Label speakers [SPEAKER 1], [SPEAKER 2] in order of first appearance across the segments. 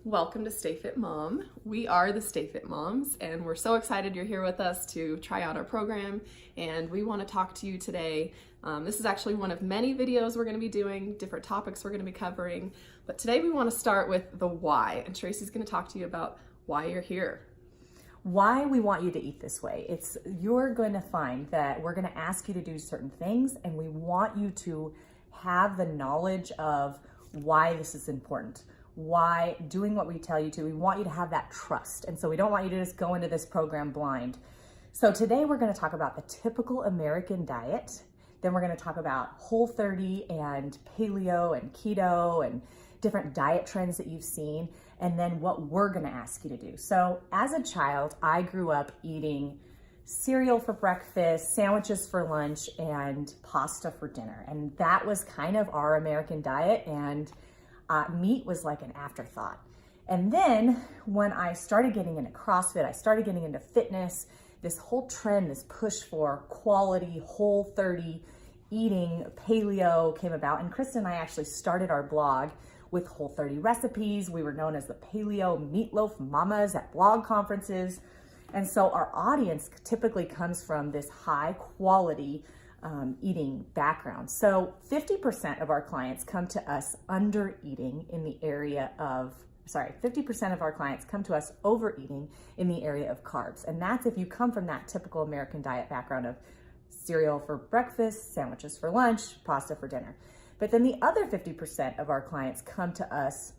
[SPEAKER 1] Welcome to Stay Fit Mom. We are the Stay Fit Moms, and we're so excited you're here with us to try out our program, and we want to talk to you today. This is actually one of many videos we're going to be doing, different topics we're going to be covering, but today we want to start with the why, and Tracy's going to talk to you about why you're here.
[SPEAKER 2] Why we want you to eat this way. You're going to find that we're going to ask you to do certain things, and we want you to have the knowledge of why this is important. Why doing what we tell you to. We want you to have that trust. And so we don't want you to just go into this program blind. So today we're going to talk about the typical American diet. Then we're going to talk about Whole30 and paleo and keto and different diet trends that you've seen, and then what we're going to ask you to do. So as a child, I grew up eating cereal for breakfast, sandwiches for lunch, and pasta for dinner. And that was kind of our American diet, and meat was like an afterthought. And then when I started getting into CrossFit, I started getting into fitness, this whole trend, this push for quality, Whole30 eating, paleo came about. And Krista and I actually started our blog with Whole30 recipes. We were known as the Paleo Meatloaf Mamas at blog conferences. And so our audience typically comes from this high quality eating background. So 50% of our clients come to us under eating in the area of, 50% of our clients come to us overeating in the area of carbs. And that's if you come from that typical American diet background of cereal for breakfast, sandwiches for lunch, pasta for dinner. But then the other 50% of our clients come to us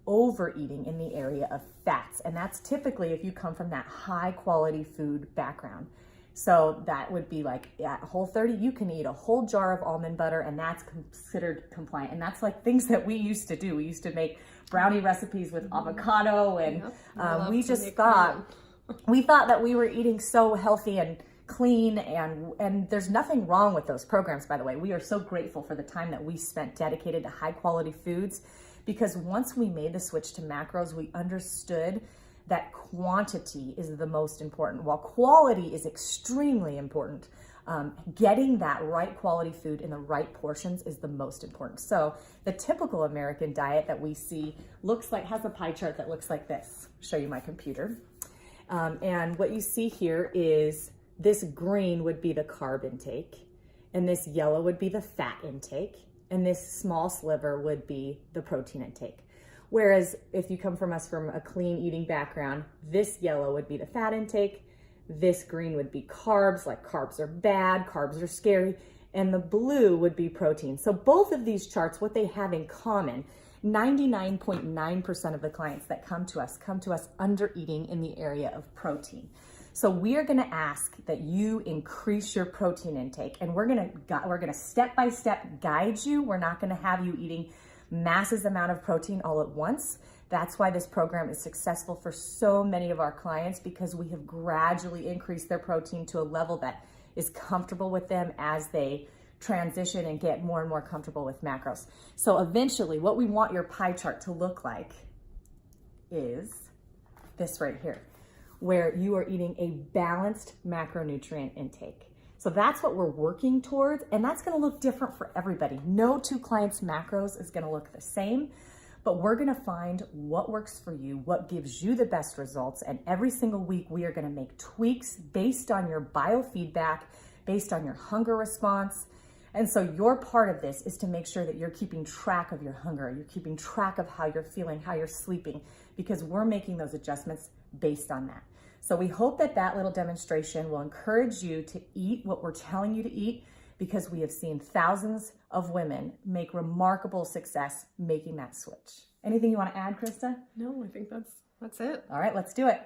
[SPEAKER 2] overeating in the area of fats. And that's typically if you come from that high quality food background. So that would be like at Whole30, you can eat a whole jar of almond butter and that's considered compliant. And that's like things that we used to do. We used to make brownie recipes with avocado, and we thought that we were eating so healthy and clean, and there's nothing wrong with those programs, by the way. We are so grateful for the time that we spent dedicated to high quality foods, because once we made the switch to macros, we understood that quantity is the most important. While quality is extremely important, getting that right quality food in the right portions is the most important. So the typical American diet that we see has a pie chart that looks like this. I'll show you my computer. And what you see here is this green would be the carb intake, and this yellow would be the fat intake, and this small sliver would be the protein intake. Whereas if you come from us from a clean eating background, this yellow would be the fat intake, this green would be carbs, like carbs are bad, carbs are scary, and the blue would be protein. So both of these charts, what they have in common, 99.9% of the clients that come to us under eating in the area of protein. So we are going to ask that you increase your protein intake, and we're going to step-by-step guide you. We're not going to have you eating massive amount of protein all at once. That's why this program is successful for so many of our clients, because we have gradually increased their protein to a level that is comfortable with them as they transition and get more and more comfortable with macros. So eventually what we want your pie chart to look like is this right here, where you are eating a balanced macronutrient intake. So that's what we're working towards, and that's gonna look different for everybody. No two clients' macros is gonna look the same, but we're gonna find what works for you, what gives you the best results, and every single week we are gonna make tweaks based on your biofeedback, based on your hunger response. And so your part of this is to make sure that you're keeping track of your hunger, you're keeping track of how you're feeling, how you're sleeping, because we're making those adjustments based on that. So we hope that that little demonstration will encourage you to eat what we're telling you to eat, because we have seen thousands of women make remarkable success making that switch. Anything you want to add, Krista?
[SPEAKER 1] No, I think that's it.
[SPEAKER 2] All right, let's do it.